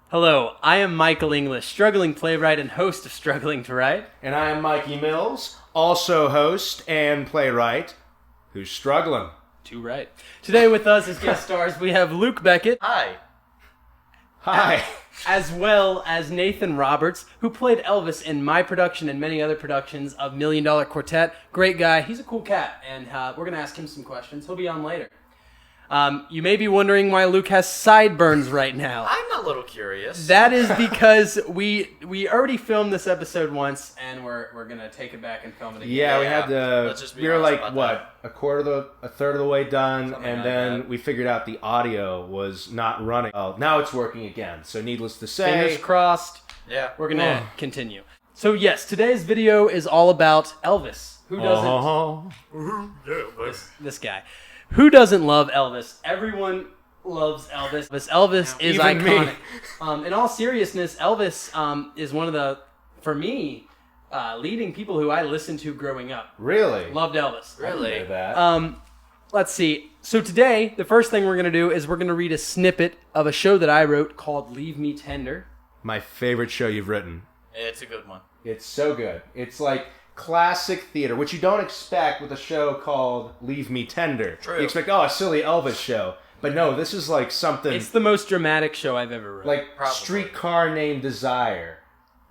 Hello, I am Michael English, struggling playwright and host of Struggling to Write. And I am Mikey Mills, also host and playwright, who's struggling to write. Today with us as guest stars, we have Luke Beckett. Hi. Hi. As well as Nathan Roberts, who played Elvis in my production and many other productions of $1 Million Quartet. Great guy. He's a cool cat, and we're going to ask him some questions. He'll be on later. You may be wondering why Luke has sideburns right now. I'm a little curious. That is because we already filmed this episode once, and we're gonna take it back and film it again. Yeah, we had Let's to. just be We were honest like about a third of the way done, Something and like then that. we figured out the audio was not running. Oh, now it's working again. So needless to say, Fingers crossed. Yeah. We're gonna continue. So yes, today's video is all about Elvis. Who doesn't? This guy. Who doesn't love Elvis? Everyone loves Elvis. Elvis is Even me. iconic. In all seriousness, Elvis is one of the, for me, leading people who I listened to growing up. Really? Loved Elvis. I didn't Really? know that. Let's see. So today, the first thing we're going to do is we're going to read a snippet of a show that I wrote called Leave Me Tender. My favorite show you've written. It's a good one. It's so good. It's like classic theater, which you don't expect with a show called Leave Me Tender. True. You expect, a silly Elvis show. But no, this is like something It's the most dramatic show I've ever wrote. like Probably. Streetcar Named Desire.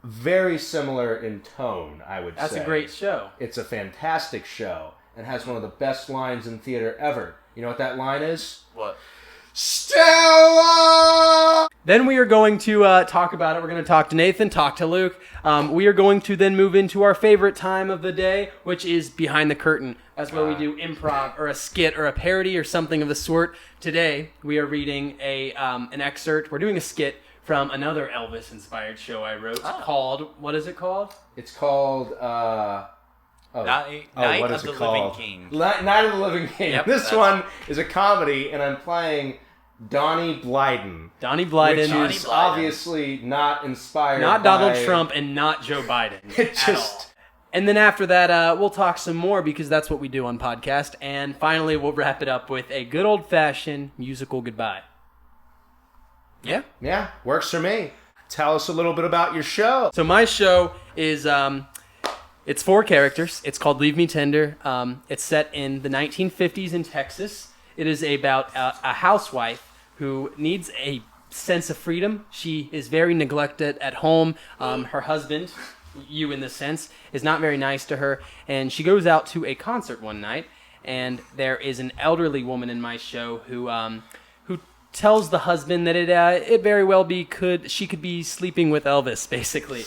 Very similar in tone, I would That's say. a great show. It's a fantastic show and has one of the best lines in theater ever. You know what that line is? What? Stella! Then we are going to talk about it. We're going to talk to Nathan, talk to Luke. We are going to then move into our favorite time of the day, which is Behind the Curtain. That's where we do improv or a skit or a parody or something of the sort. Today, we are reading an excerpt. We're doing a skit from another Elvis-inspired show I wrote called, what is it called? It's called, Night what of is the it called? Living King. Night of the Living King. Yep, This that's- one is a comedy, and I'm playing Donnie Blyden. Donnie Blyden. Which Donnie is Blyden. obviously not inspired Not Donald by- Trump and not Joe Biden. It at all. just... And then after that, we'll talk some more because that's what we do on podcast. And finally, we'll wrap it up with a good old-fashioned musical goodbye. Yeah? Yeah, works for me. Tell us a little bit about your show. So my show is, it's 4 characters. It's called Leave Me Tender. It's set in the 1950s in Texas. It is about a housewife who needs a sense of freedom. She is very neglected at home. Her husband, you in this sense, is not very nice to her. And she goes out to a concert one night, and there is an elderly woman in my show who tells the husband that it very well she could be sleeping with Elvis, basically.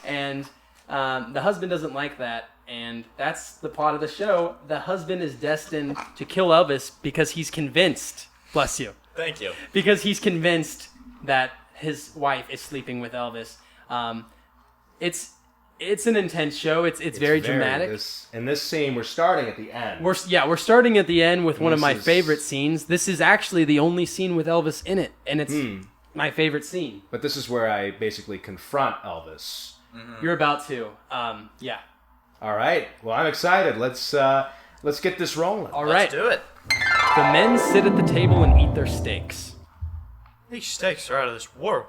And the husband doesn't like that, and that's the plot of the show. The husband is destined to kill Elvis because he's convinced, bless you, Thank you. because he's convinced that his wife is sleeping with Elvis. It's an intense show. It's very dramatic. In this scene, we're starting at the end. We're starting at the end with one of This my is- favorite scenes. This is actually the only scene with Elvis in it, and it's my favorite scene. But this is where I basically confront Elvis. You're about to, yeah. All right. Well, I'm excited. Let's get this rolling. All Let's right. do it. The men sit at the table and eat their steaks. These steaks are out of this world.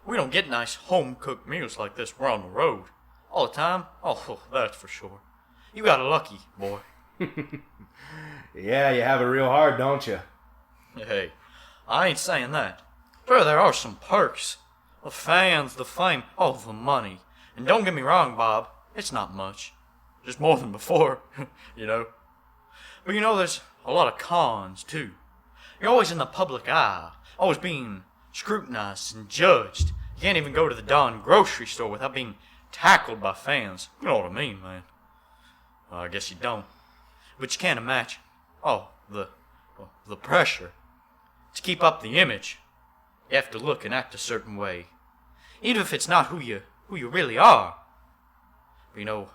We don't get nice home-cooked meals like this. We're on the road. All the time? Oh, that's for sure. You got lucky, boy. Yeah, you have it real hard, don't you? Hey, I ain't saying that. Sure, there are some perks. The fans, the fame, oh, the money. And don't get me wrong, Bob, it's not much. Just more than before, you know. But you know, there's a lot of cons, too. You're always in the public eye, always being scrutinized and judged. You can't even go to the darn grocery store without being tackled by fans. You know what I mean, man. Well, I guess you don't. But you can't imagine. Oh, the pressure. To keep up the image, you have to look and act a certain way. Even if it's not who you really are. But you know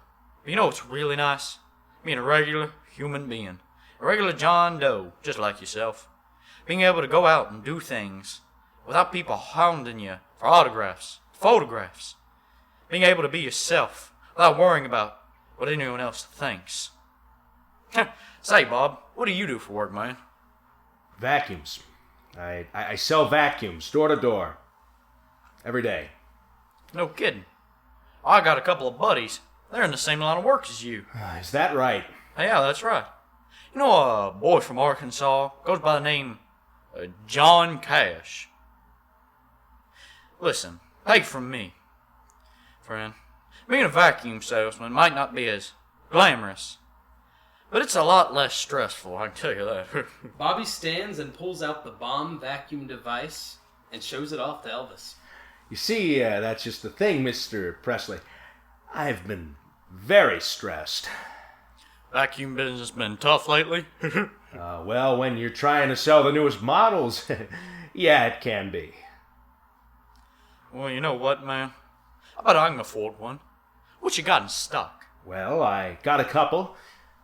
what's really nice? Being a regular human being. A regular John Doe, just like yourself. Being able to go out and do things without people hounding you for autographs, photographs. Being able to be yourself without worrying about what anyone else thinks. Say, Bob, what do you do for work, man? Vacuums. I sell vacuums door to door. every day. No kidding. I got a couple of buddies. They're in the same line of work as you. Is that right? Yeah, that's right. You know a boy from Arkansas goes by the name John Cash. Listen, take from me, friend. Being a vacuum salesman might not be as glamorous, but it's a lot less stressful, I can tell you that. Bobby stands and pulls out the bomb vacuum device and shows it off to Elvis. You see, that's just the thing, Mr. Presley. I've been very stressed. Vacuum business been tough lately? Well, when you're trying to sell the newest models, yeah, it can be. Well, you know what, man? I bet I can afford one. What you got in stock? Well, I got a couple.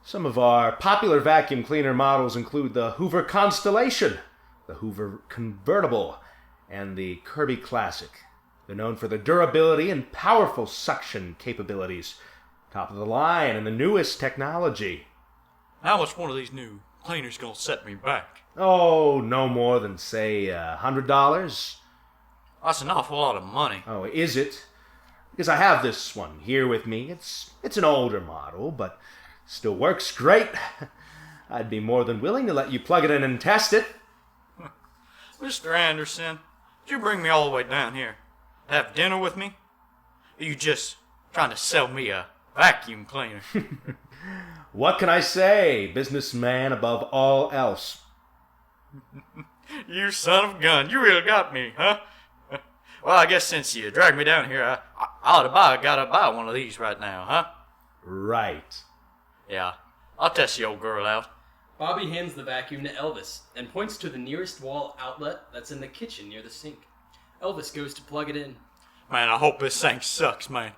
Some of our popular vacuum cleaner models include the Hoover Constellation, the Hoover Convertible, and the Kirby Classic. They're known for their durability and powerful suction capabilities. Top of the line and the newest technology. How much one of these new cleaners gonna set me back? Oh, no more than, say, $100. That's an awful lot of money. Oh, is it? Because I have this one here with me. It's an older model, but still works great. I'd be more than willing to let you plug it in and test it. Mr. Anderson, did you bring me all the way down here to have dinner with me? Or you just trying to sell me a vacuum cleaner? What can I say? Businessman above all else. You son of a gun, you really got me, huh? Well, I guess since you dragged me down here, I gotta buy one of these right now, huh? Right. Yeah, I'll test the old girl out. Bobby hands the vacuum to Elvis and points to the nearest wall outlet that's in the kitchen near the sink. Elvis goes to plug it in. Man, I hope this thing sucks, man.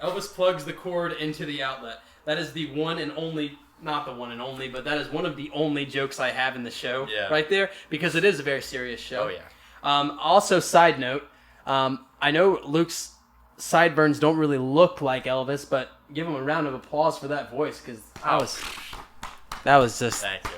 Elvis plugs the cord into the outlet. That is the one and only, not the one and only, but that is one of the only jokes I have in the show right there, because it is a very serious show. Oh, yeah. Also, side note, I know Luke's sideburns don't really look like Elvis, but give him a round of applause for that voice, because that was just... Thank you.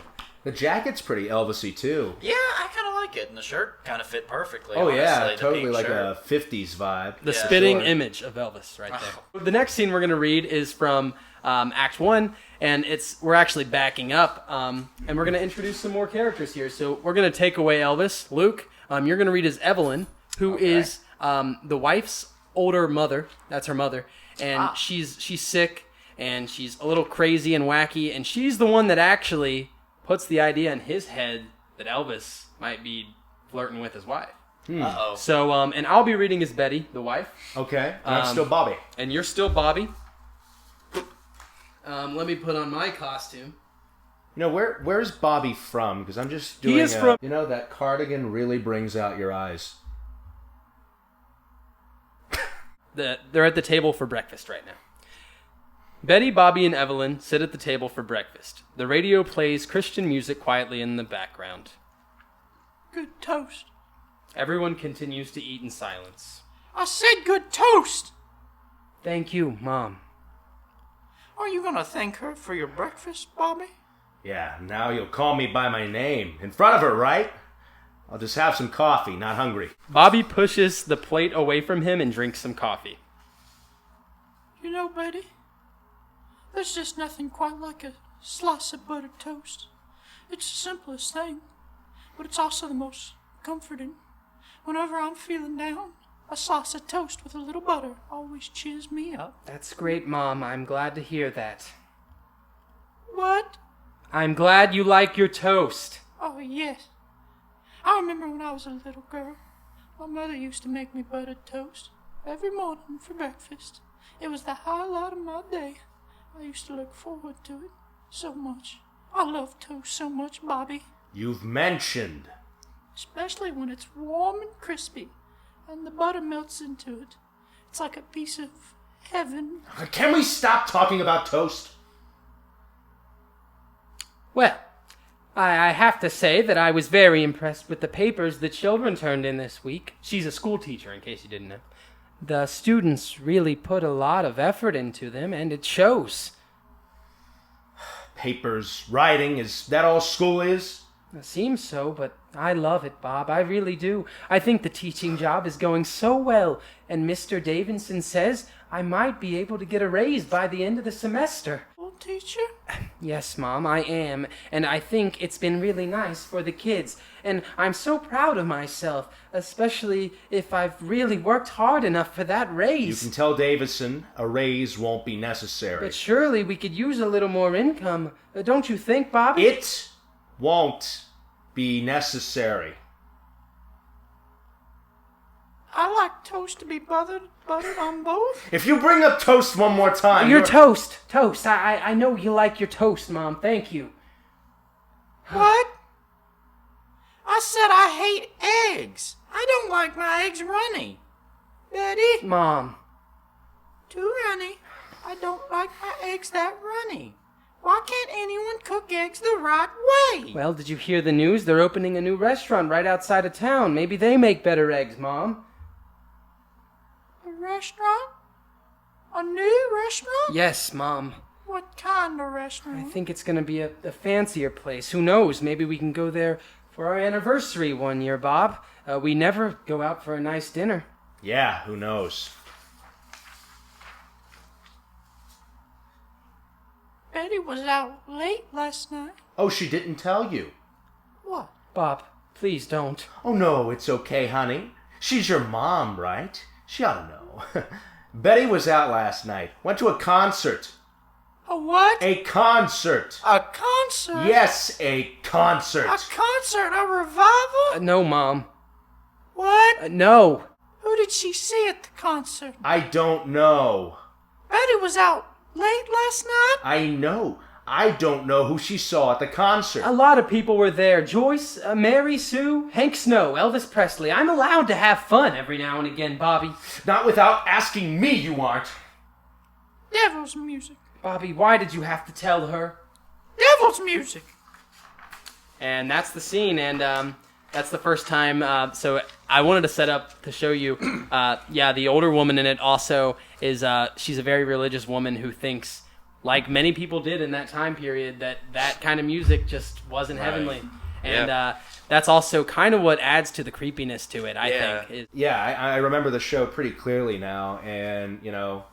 The jacket's pretty Elvis-y, too. Yeah, I kind of like it, and the shirt kind of fit perfectly. Oh, honestly, yeah, the totally pink like shirt. a 50s vibe. The spitting image of Elvis right there. The next scene we're going to read is from Act 1, and we're actually backing up, and we're going to introduce some more characters here. So we're going to take away Elvis. Luke, you're going to read as Evelyn, who is the wife's older mother. That's her mother. And she's sick, and she's a little crazy and wacky, and she's the one that actually puts the idea in his head that Elvis might be flirting with his wife. Uh-oh. So, and I'll be reading as Betty, the wife. Okay, and I'm still Bobby. And you're still Bobby. Let me put on my costume. You know, where's Bobby from? Because I'm just doing... He is from... You know, that cardigan really brings out your eyes. They're at the table for breakfast right now. Betty, Bobby, and Evelyn sit at the table for breakfast. The radio plays Christian music quietly in the background. Good toast. Everyone continues to eat in silence. I said good toast. Thank you, Mom. Are you gonna thank her for your breakfast, Bobby? Yeah, now you'll call me by my name. In front of her, right? I'll just have some coffee, not hungry. Bobby pushes the plate away from him and drinks some coffee. You know, Betty, there's just nothing quite like a slice of buttered toast. It's the simplest thing, but it's also the most comforting. Whenever I'm feeling down, a slice of toast with a little butter always cheers me up. That's great, Mom. I'm glad to hear that. What? I'm glad you like your toast. Oh, yes. I remember when I was a little girl, my mother used to make me buttered toast every morning for breakfast. It was the highlight of my day. I used to look forward to it so much. I love toast so much, Bobby. You've mentioned. Especially when it's warm and crispy, and the butter melts into it. It's like a piece of heaven. Can we stop talking about toast? Well, I have to say that I was very impressed with the papers the children turned in this week. She's a school teacher, in case you didn't know. The students really put a lot of effort into them, and it shows. Papers, writing, is that all school is? It seems so, but I love it, Bob. I really do. I think the teaching job is going so well, and Mr. Davidson says I might be able to get a raise by the end of the semester. Well, teacher? Yes, Mom, I am, and I think it's been really nice for the kids, and I'm so proud of myself, especially if I've really worked hard enough for that raise. You can tell Davidson a raise won't be necessary. But surely we could use a little more income. Don't you think, Bobby? It won't be necessary. I like toast to be buttered on both. If you bring up toast one more time... Your toast. Toast. I know you like your toast, Mom. Thank you. What? I said I hate eggs. I don't like my eggs runny. Betty? Mom. Too runny. I don't like my eggs that runny. Why can't anyone cook eggs the right way? Well, did you hear the news? They're opening a new restaurant right outside of town. Maybe they make better eggs, Mom. A restaurant? A new restaurant? Yes, Mom. What kind of I restaurant? think it's going to be a fancier place. Who knows? Maybe we can go there for our anniversary one year, Bob. We never go out for a nice dinner. Yeah, who knows? Betty was out late last night. Oh, she didn't tell you. What? Bob, please don't. Oh, no, it's okay, honey. She's your mom, right? She ought to know. Betty was out last night. Went to a concert. A what? A concert. A concert? Yes, a concert. A concert? A revival? No, Mom. What? No. Who did she see at the concert? I don't know. Betty was out late last night? I know. I don't know who she saw at the concert. A lot of people were there. Joyce, Mary Sue, Hank Snow, Elvis Presley. I'm allowed to have fun every now and again, Bobby. Not without asking me, you aren't. Devil's music. Bobby, why did you have to tell her? Devil's music. And that's the scene, and that's the first time. So I wanted to set up to show you. The older woman in it also is. She's a very religious woman who thinks, like many people did in that time period, that kind of music just wasn't heavenly. And that's also kind of what adds to the creepiness to it, I think. Yeah, I remember the show pretty clearly now, and, you know,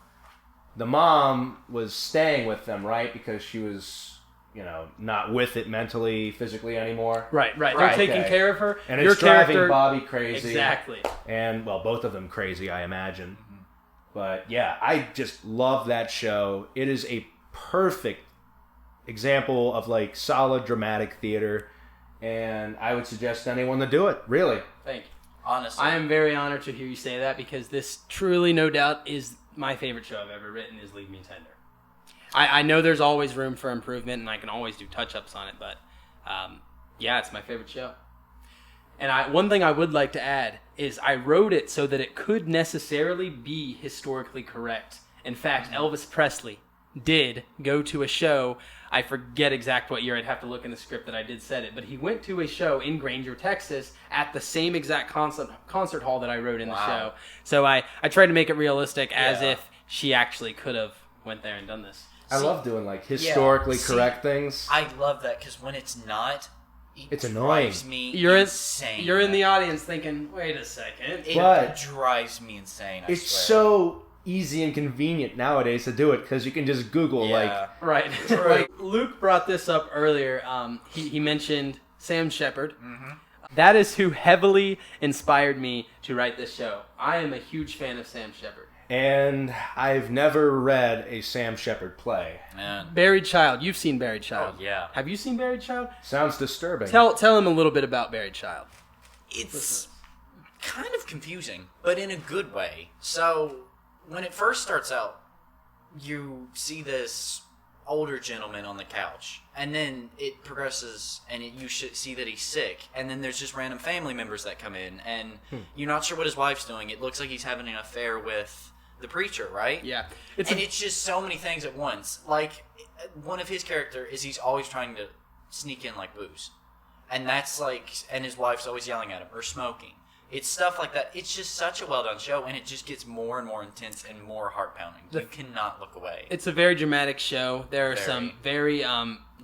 the mom was staying with them, right? Because she was, you know, not with it mentally, physically anymore. Right. They're taking care of her. And it's driving Bobby crazy. Exactly. And, well, both of them crazy, I imagine. Mm-hmm. But, yeah, I just love that show. It is a perfect example of, like, solid dramatic theater. And I would suggest anyone to do it, really. Thank you. Honestly. I am very honored to hear you say that, because this truly, no doubt, is my favorite show I've ever written, is Leave Me Tender. I know there's always room for improvement, and I can always do touch-ups on it, but it's my favorite show. And one thing I would like to add is I wrote it so that it could necessarily be historically correct. In fact, Elvis Presley did go to a show. I forget exact what year. I'd have to look in the script that I did said it. But he went to a show in Granger, Texas at the same exact concert hall that I wrote in the show. So I tried to make it realistic as if she actually could have went there and done this. I love doing, like, historically correct things. I love that, because when it's not, it's annoying. Drives me insane. You're in the audience thinking, wait a second. It drives me insane, I it's swear. so easy and convenient nowadays to do it, because you can just Google, Right. Like, Luke brought this up earlier. He mentioned Sam Shepard. Mm-hmm. That is who heavily inspired me to write this show. I am a huge fan of Sam Shepard. And I've never read a Sam Shepard play. Man. Buried Child. You've seen Buried Child. Oh, yeah. Have you seen Buried Child? Sounds disturbing. Tell him a little bit about Buried Child. It's kind of confusing, but in a good way. So, when it first starts out, you see this older gentleman on the couch, and then it progresses, and you should see that he's sick, and then there's just random family members that come in, and you're not sure what his wife's doing. It looks like he's having an affair with the preacher, right? Yeah. It's just so many things at once. Like, one of his character is he's always trying to sneak in, like, booze. And that's like, and his wife's always yelling at him, or smoking. It's stuff like that. It's just such a well-done show, and it just gets more and more intense and more heart-pounding. You cannot look away. It's a very dramatic show. There are some very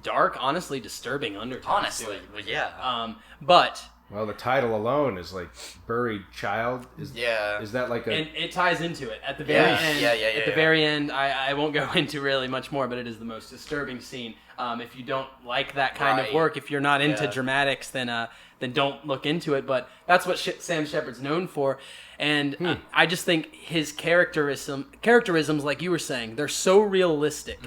dark, honestly disturbing undertones to it. Well, yeah. But Well, the title alone is like Buried Child. Is that like a... And it ties into it. At the very end, at the very end, I won't go into really much more, but it is the most disturbing scene. If you don't like that kind of work, if you're not into dramatics, then don't look into it. But that's what Sam Shepard's known for. And I just think his characterisms, like you were saying, they're so realistic.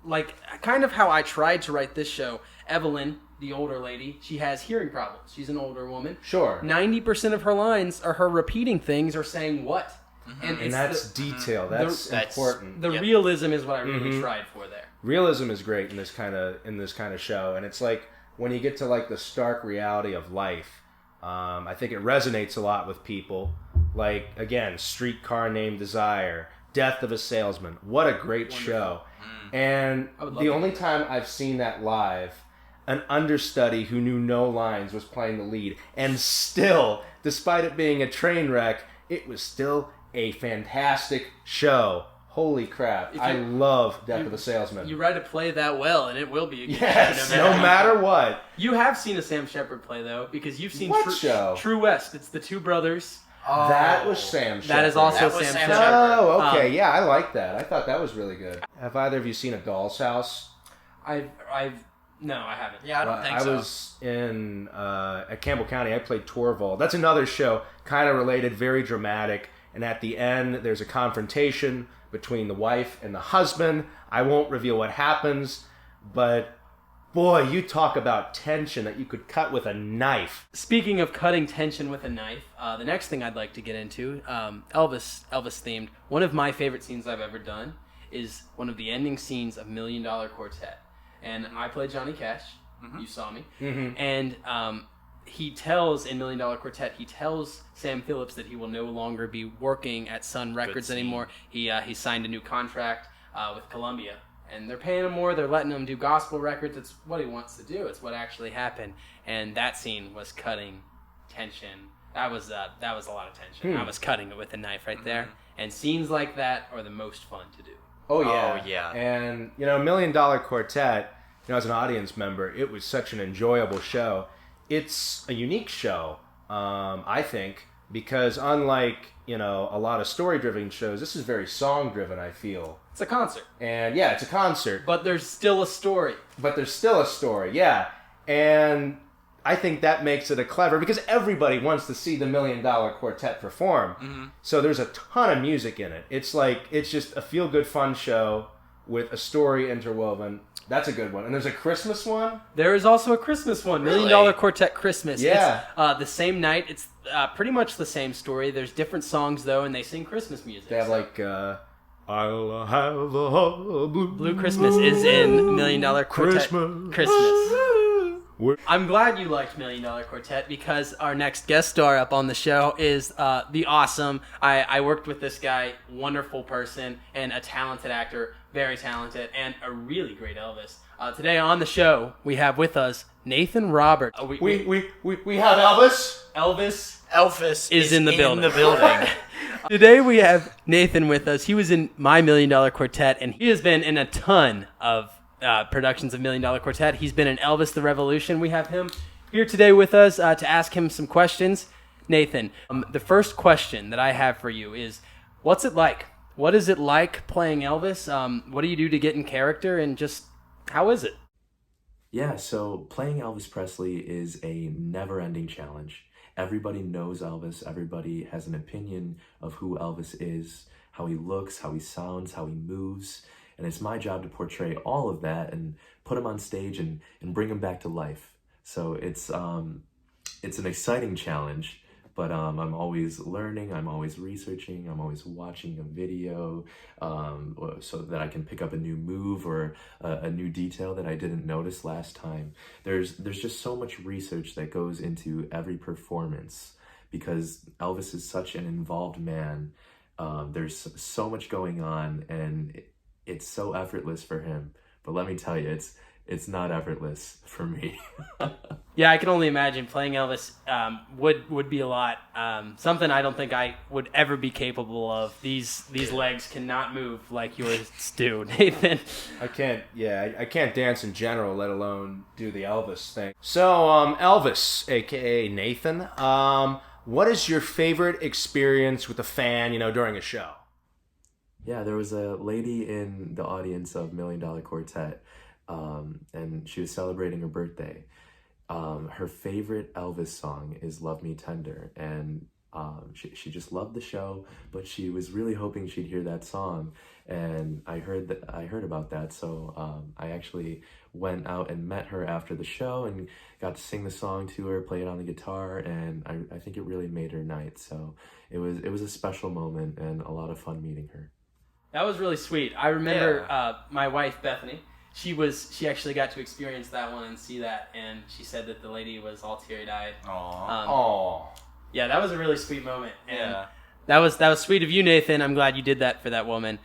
Like kind of how I tried to write this show. Evelyn, the older lady, she has hearing problems. She's an older woman. Sure. 90% of her lines are her repeating things or saying what. And that's detail. That's important. The realism is what I really tried for there. Realism is great in this kind of show, and it's like when you get to like the stark reality of life, I think it resonates a lot with people. Like again, Streetcar Named Desire, Death of a Salesman. What a great show! And the only time I've seen that live, an understudy who knew no lines was playing the lead, and still, despite it being a train wreck, it was still a fantastic show. Holy crap. I love Death of a Salesman. You write a play that well, and it will be a good Yes, no matter what. You have seen a Sam Shepard play, though, because you've seen True West. It's the two brothers. Oh, that was Sam Shepard. That is also Sam Shepard. Oh, okay. Yeah, I like that. I thought that was really good. Have either of you seen A Doll's House? No, I haven't. Yeah, I don't think so. I was in, at Campbell County, I played Torvald. That's another show, kind of related, very dramatic. And at the end, there's a confrontation between the wife and the husband. I won't reveal what happens, but boy, you talk about tension that you could cut with a knife. Speaking of cutting tension with a knife, the next thing I'd like to get into, Elvis themed. One of my favorite scenes I've ever done is one of the ending scenes of $1 Million Quartet. And I played Johnny Cash. You saw me. And he tells, in $1 Million Quartet, he tells Sam Phillips that he will no longer be working at Sun Records anymore. He signed a new contract with Columbia. And they're paying him more. They're letting him do gospel records. It's what he wants to do. It's what actually happened. And that scene was cutting tension. That was a lot of tension. I was cutting it with a knife right there. And scenes like that are the most fun to do. Oh, yeah. And, $1 Million Quartet, as an audience member, it was such an enjoyable show. It's a unique show, I think, because unlike, a lot of story-driven shows, this is very song-driven, I feel. It's a concert. And, yeah, it's a concert. But there's still a story. Yeah. And I think that makes it a clever, because everybody wants to see the $1 Million Quartet perform. So there's a ton of music in it. It's just a feel-good fun show with a story interwoven. That's a good one. And there's a Christmas one? There is also a Christmas one. Really? $1 Million Quartet Christmas. Yeah. It's the same night. It's pretty much the same story. There's different songs, though, and they sing Christmas music. They have, I'll have a blue Christmas is in $1 Million Quartet Christmas. I'm glad you liked $1 Million Quartet because our next guest star up on the show is the awesome. I worked with this guy, wonderful person, and a talented actor, very talented, and a really great Elvis. Today on the show, we have with us Nathan Roberts. We have Elvis. Elvis is in the building. Today we have Nathan with us. He was in My $1 Million Quartet, and he has been in a ton of productions of $1 Million Quartet. He's been in Elvis the Revolution. We have him here today with us to ask him some questions. Nathan, the first question that I have for you is, what's it like? What is it like playing Elvis? What do you do to get in character, and just how is it? Yeah, so playing Elvis Presley is a never-ending challenge. Everybody knows Elvis. Everybody has an opinion of who Elvis is, how he looks, how he sounds, how he moves. And it's my job to portray all of that and put him on stage and bring him back to life. So it's an exciting challenge, but I'm always learning, I'm always researching, I'm always watching a video so that I can pick up a new move or a new detail that I didn't notice last time. There's just so much research that goes into every performance because Elvis is such an involved man. There's so much going on, and it's so effortless for him. But let me tell you, it's not effortless for me. Yeah, I can only imagine playing Elvis would be a lot. Something I don't think I would ever be capable of. These legs cannot move like yours do, Nathan. I can't dance in general, let alone do the Elvis thing. So, Elvis, aka Nathan, what is your favorite experience with a fan, during a show? Yeah, there was a lady in the audience of Million Dollar Quartet, and she was celebrating her birthday. Her favorite Elvis song is "Love Me Tender," and she just loved the show, but she was really hoping she'd hear that song. And I heard about that, so I actually went out and met her after the show and got to sing the song to her, play it on the guitar, and I think it really made her night. So it was a special moment and a lot of fun meeting her. That was really sweet. I remember my wife Bethany. She actually got to experience that one and see that, and she said that the lady was all teary-eyed. Aww. Yeah, that was a really sweet moment. And that was sweet of you, Nathan. I'm glad you did that for that woman.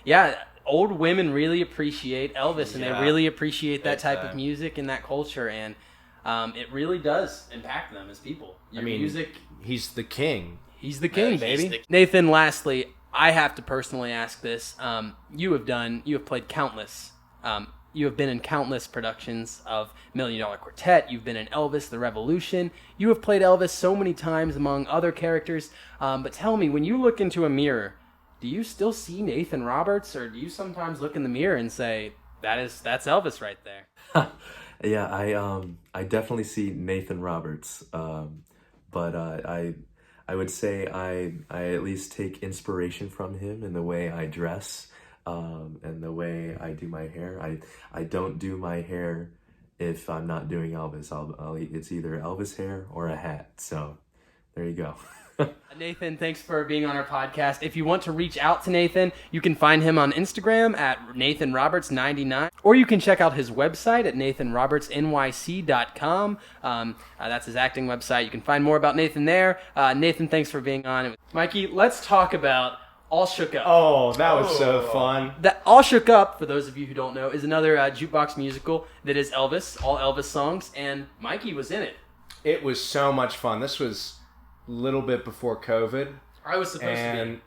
Yeah, old women really appreciate Elvis, and they really appreciate that type of music and that culture, and it really does impact them as people. Music. He's the king. He's the king, baby. Nathan, lastly, I have to personally ask this. You have played countless. You have been in countless productions of Million Dollar Quartet. You've been in Elvis, The Revolution. You have played Elvis so many times among other characters. But tell me, when you look into a mirror, do you still see Nathan Roberts, or do you sometimes look in the mirror and say, that's Elvis right there? Yeah, I definitely see Nathan Roberts, but I would say I at least take inspiration from him in the way I dress, and the way I do my hair. I don't do my hair if I'm not doing Elvis. It's either Elvis hair or a hat. So there you go. Nathan, thanks for being on our podcast. If you want to reach out to Nathan, you can find him on Instagram at NathanRoberts99, or you can check out his website at NathanRobertsNYC.com. That's his acting website. You can find more about Nathan there. Nathan, thanks for being on. Mikey, let's talk about All Shook Up. Oh, that was so fun. That All Shook Up, for those of you who don't know, is another jukebox musical that is Elvis, all Elvis songs, and Mikey was in it. It was so much fun. This was a little bit before COVID. I was supposed to be.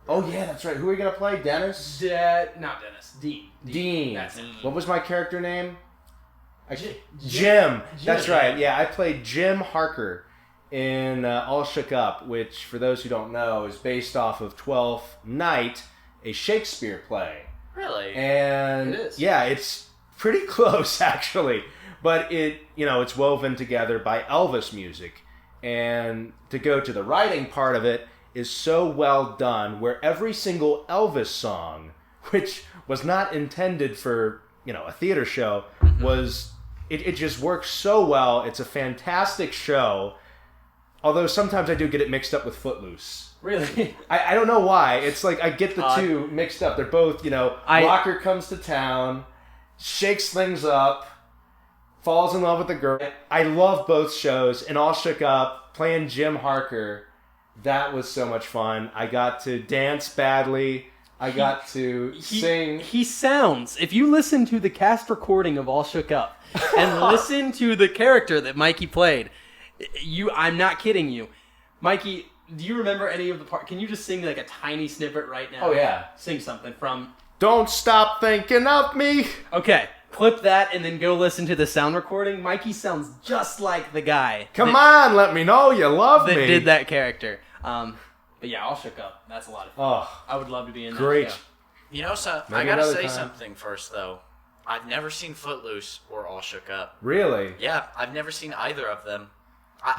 Oh, yeah, that's right. Who are we going to play? Dennis? Not Dennis. Dean. That's it. What was my character name? Jim. That's right. Yeah, I played Jim Harker in All Shook Up, which, for those who don't know, is based off of Twelfth Night, a Shakespeare play. Really? And it is. Yeah, it's pretty close, actually. But it's woven together by Elvis music. And to go to the writing part of it is so well done, where every single Elvis song, which was not intended for, a theater show, was, it just works so well. It's a fantastic show. Although sometimes I do get it mixed up with Footloose. Really? I don't know why. It's like I get the two mixed up. They're both, rocker comes to town, shakes things up, falls in love with a girl. I love both shows, and All Shook Up, playing Jim Harker, that was so much fun. I got to dance badly. I got to sing. He sounds, if you listen to the cast recording of All Shook Up and listen to the character that Mikey played, I'm not kidding you. Mikey, do you remember any of the part? Can you just sing like a tiny snippet right now? Oh, yeah. Sing something from... Don't stop thinking of me. Okay. Clip that and then go listen to the sound recording. Mikey sounds just like the guy. Come on, let me know you love me. That did that character. But yeah, All Shook Up. That's a lot of fun. Oh, I would love to be in that great. show. I gotta say something first, though. I've never seen Footloose or All Shook Up. Really? Yeah, I've never seen either of them.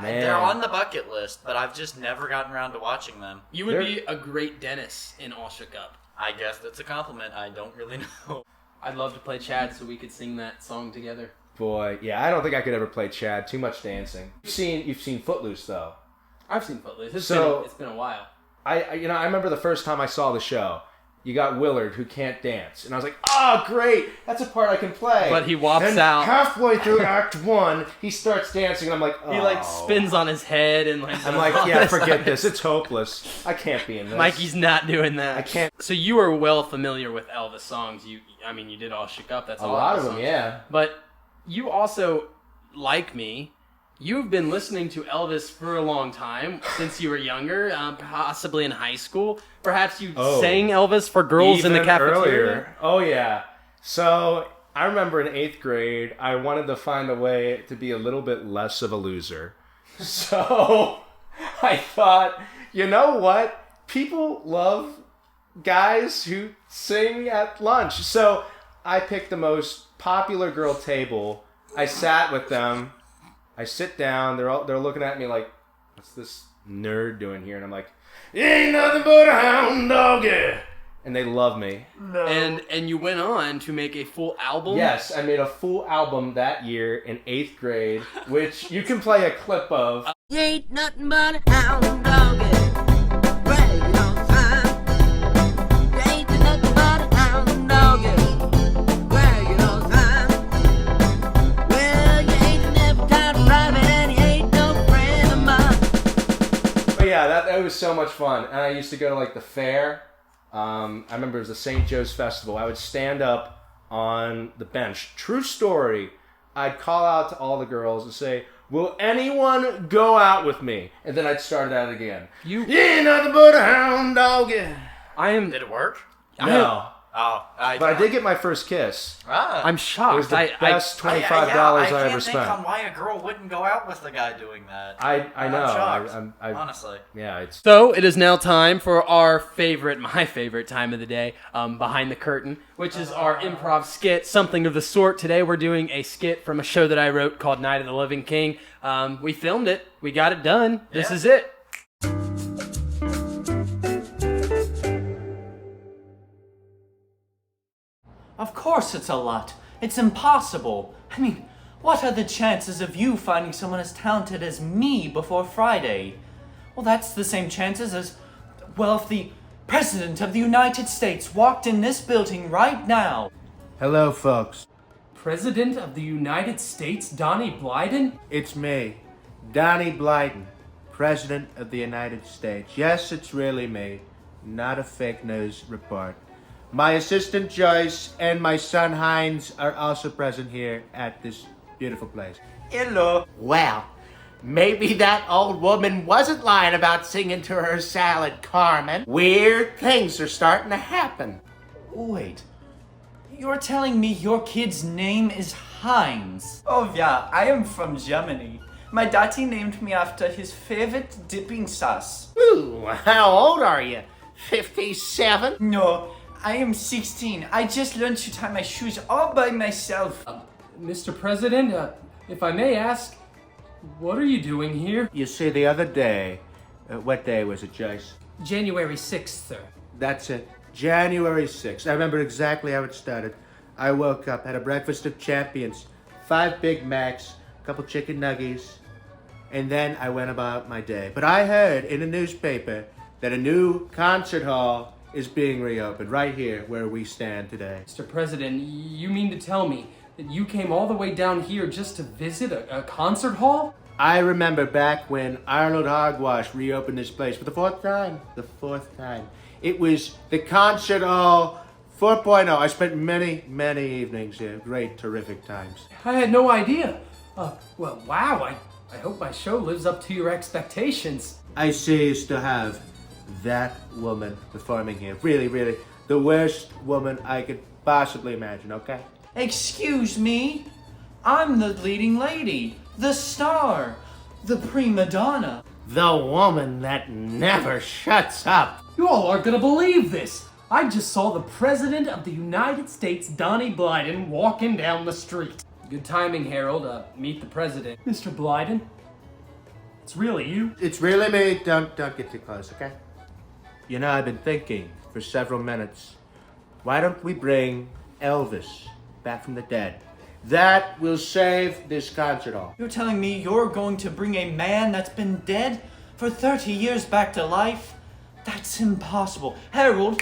Man. They're on the bucket list, but I've just never gotten around to watching them. You would be a great Dennis in All Shook Up. I guess that's a compliment. I don't really know. I'd love to play Chad so we could sing that song together. Boy, yeah, I don't think I could ever play Chad. Too much dancing. You've seen Footloose, though. I've seen Footloose. It's been a while. I remember the first time I saw the show, you got Willard who can't dance. And I was like, oh, great, that's a part I can play. But he walks and out. halfway through Act 1, he starts dancing, and I'm like, oh. He like spins on his head and like. I'm like, yeah, forget this. It's hopeless. I can't be in this. Mikey's not doing that. I can't. So you are well familiar with Elvis songs. You did All Shook Up. That's A lot of them, songs. yeah. But you also, like me, you've been listening to Elvis for a long time, since you were younger, possibly in high school. Perhaps you sang Elvis for girls in the cafeteria. Earlier. Oh, yeah. So I remember in 8th grade, I wanted to find a way to be a little bit less of a loser. So I thought, you know what? People love guys who sing at lunch. So I picked the most popular girl table. I sat with them. I sit down. They're looking at me like, what's this nerd doing here? And I'm like, you ain't nothing but a hound dog, yeah. And they love me. No. And you went on to make a full album? Yes, I made a full album that year in 8th grade, which you can play a clip of. You ain't nothing but a hound dog, yeah. Bragging on time. You ain't nothing but a hound dog, yeah. Bragging on time. Well, you ain't never tired of driving, and you ain't no friend of mine. But yeah, that was so much fun. And I used to go to like the fair. I remember it was the St. Joe's Festival. I would stand up on the bench. True story. I'd call out to all the girls and say, will anyone go out with me? And then I'd start it out again. You ain't nothing but a hound dog. Did it work? No. But But I did get my first kiss. I'm shocked. It was the best $25 I I ever can't think spent. on why a girl wouldn't go out with the guy doing that. I know. I'm shocked, I honestly. Yeah, it's So it is now time for my favorite time of the day, Behind the Curtain, which is our improv skit, something of the sort. Today we're doing a skit from a show that I wrote called Night of the Living King. We filmed it. We got it done. This is it. Of course it's a lot. It's impossible. I mean, what are the chances of you finding someone as talented as me before Friday? Well, that's the same chances as, well, if the President of the United States walked in this building right now. Hello, folks. President of the United States, Donnie Blyden? It's me, Donnie Blyden, President of the United States. Yes, it's really me, not a fake news report. My assistant Joyce and my son Heinz are also present here at this beautiful place. Hello. Well, maybe that old woman wasn't lying about singing to her salad, Carmen. Weird things are starting to happen. Wait, you're telling me your kid's name is Heinz? Oh yeah, I am from Germany. My daddy named me after his favorite dipping sauce. Ooh, how old are you? 57? No, I am 16. I just learned to tie my shoes all by myself. Mr. President, if I may ask, what are you doing here? You see, the other day, what day was it, Joyce? January 6th, sir. That's it, January 6th. I remember exactly how it started. I woke up, had a breakfast of champions, 5 Big Macs, a couple chicken nuggets, and then I went about my day. But I heard in a newspaper that a new concert hall is being reopened right here where we stand today. Mr. President, you mean to tell me that you came all the way down here just to visit a concert hall? I remember back when Arnold Hogwash reopened this place for the fourth time. The fourth time. It was the Concert Hall 4.0. I spent many, many evenings here. Great, terrific times. I had no idea. Well, wow, I hope my show lives up to your expectations. I cease to have that woman performing here. Really, really, the worst woman I could possibly imagine, okay? Excuse me? I'm the leading lady, the star, the prima donna. The woman that never shuts up. You all aren't gonna believe this. I just saw the President of the United States, Donnie Blyden, walking down the street. Good timing, Harold. Meet the President. Mr. Blyden, it's really you. It's really me. Don't get too close, okay? You know, I've been thinking for several minutes. Why don't we bring Elvis back from the dead? That will save this concert hall. You're telling me you're going to bring a man that's been dead for 30 years back to life? That's impossible. Harold,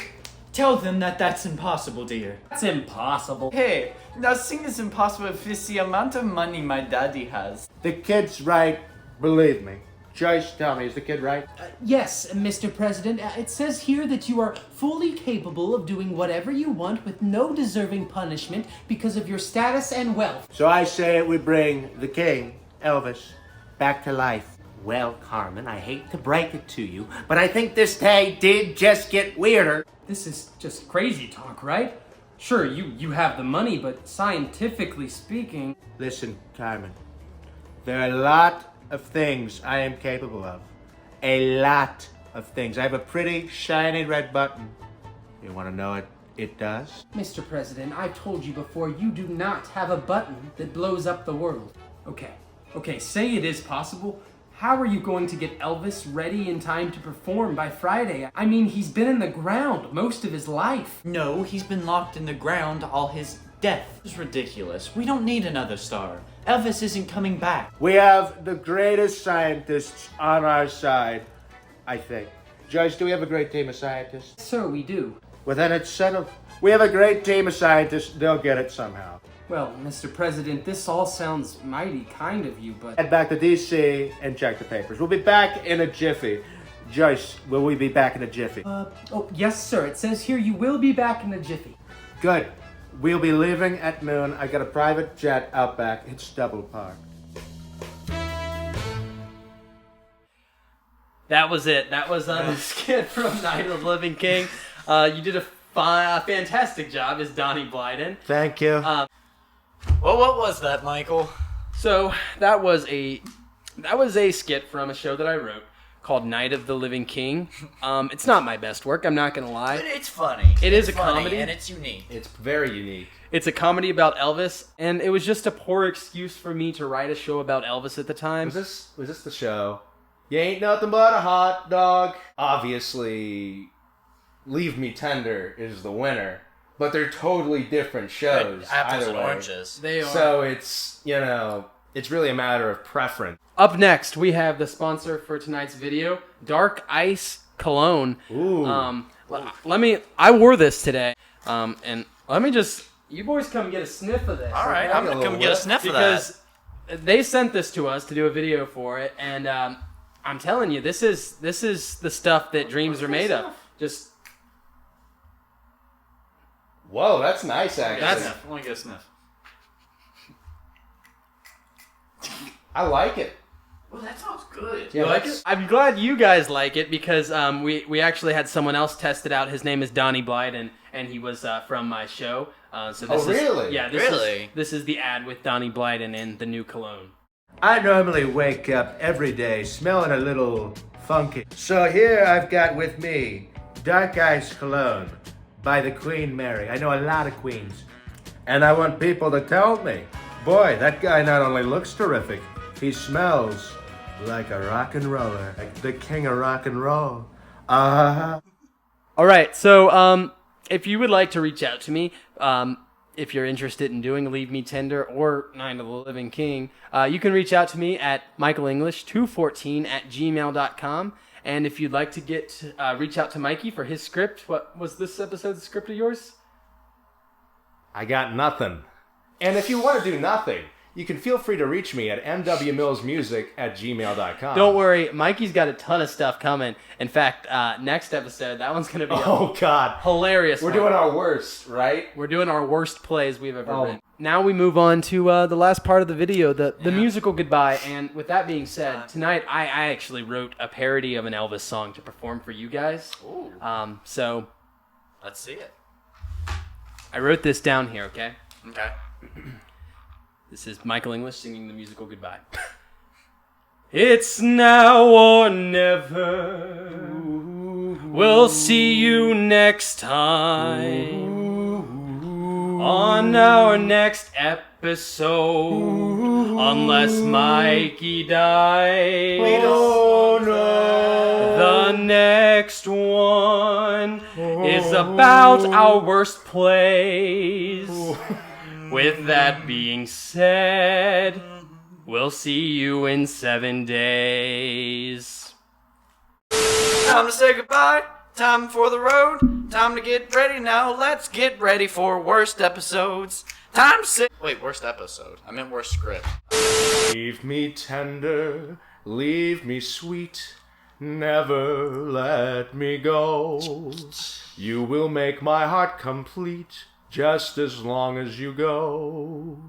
Tell them that that's impossible, dear. That's impossible. Hey, nothing is impossible with the amount of money my daddy has. The kid's right, believe me. Joyce, tell me, is the kid right? Yes, Mr. President. It says here that you are fully capable of doing whatever you want with no deserving punishment because of your status and wealth. So I say we bring the king, Elvis, back to life. Well, Carmen, I hate to break it to you, but I think this day did just get weirder. This is just crazy talk, right? Sure, you have the money, but scientifically speaking... Listen, Carmen, there are a lot of things I am capable of. A lot of things. I have a pretty shiny red button. You want to know what it does? Mr. President, I've told you before, you do not have a button that blows up the world. Okay, say it is possible. How are you going to get Elvis ready in time to perform by Friday? I mean, he's been in the ground most of his life. No, he's been locked in the ground all his death. It's ridiculous. We don't need another star. Elvis isn't coming back. We have the greatest scientists on our side, I think. Joyce, do we have a great team of scientists? Sir, we do. Well, then it's settled. We have a great team of scientists. They'll get it somehow. Well, Mr. President, this all sounds mighty kind of you, but... Head back to D.C. and check the papers. We'll be back in a jiffy. Joyce, will we be back in a jiffy? Oh, yes, sir. It says here you will be back in a jiffy. Good. We'll be leaving at noon. I got a private jet out back. It's double parked. That was it. That was the skit from Night of the Living King. You did a fantastic job as Donnie Blyden. Thank you. Well, what was that, Michael? So that was a skit from a show that I wrote called Night of the Living King. It's not my best work, I'm not gonna lie. But it's funny. It's a funny, comedy. and it's unique. It's very unique. It's a comedy about Elvis, and it was just a poor excuse for me to write a show about Elvis at the time. Was this the show? You ain't nothing but a hot dog. Obviously, Leave Me Tender is the winner, but they're totally different shows. Apples either and way. oranges. They are. So it's it's really a matter of preference. Up next, we have the sponsor for tonight's video, Dark Ice Cologne. Ooh. I wore this today, and let me just, you boys come get a sniff of this. All right, okay? I'm gonna come get a sniff of that. Because they sent this to us to do a video for it, and I'm telling you, this is the stuff that dreams are made of. Just Whoa, that's nice, actually. Let me get a sniff. I like it. Well, that sounds good. Yeah, you like it? I'm glad you guys like it because we actually had someone else test it out. His name is Donnie Blyden, and he was from my show. So this really? This is the ad with Donnie Blyden and the new cologne. I normally wake up every day smelling a little funky. So here I've got with me Dark Ice Cologne by the Queen Mary. I know a lot of queens. And I want people to tell me, boy, that guy not only looks terrific, he smells like a rock and roller, like the king of rock and roll. All right, so if you would like to reach out to me, if you're interested in doing Leave Me Tender or Night of the Living King, you can reach out to me at michaelenglish214@gmail.com. And if you'd like to reach out to Mikey for his script, what was this episode's script of yours? I got nothing. And if you want to do nothing, you can feel free to reach me at mwmillsmusic@gmail.com. Don't worry, Mikey's got a ton of stuff coming. In fact, next episode, that one's going to be God, hilarious. We're doing our worst, right? We're doing our worst plays we've ever written. Now we move on to the last part of the video, the musical goodbye. And with that being said, tonight I actually wrote a parody of an Elvis song to perform for you guys. Ooh. So Let's see it. I wrote this down here, okay? Okay. This is Michael English singing the musical goodbye. It's now or never. We'll see you next time on our next episode. Unless Mikey dies. We don't know. The next one is about our worst plays. With that being said, we'll see you in 7 days. Time to say goodbye Time for the road. Time to get ready now. Let's get ready for worst episodes. Wait, worst episode. I meant worst script. Leave me tender, leave me sweet, never let me go. You will make my heart complete, just as long as you go.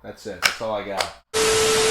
That's it. That's all I got.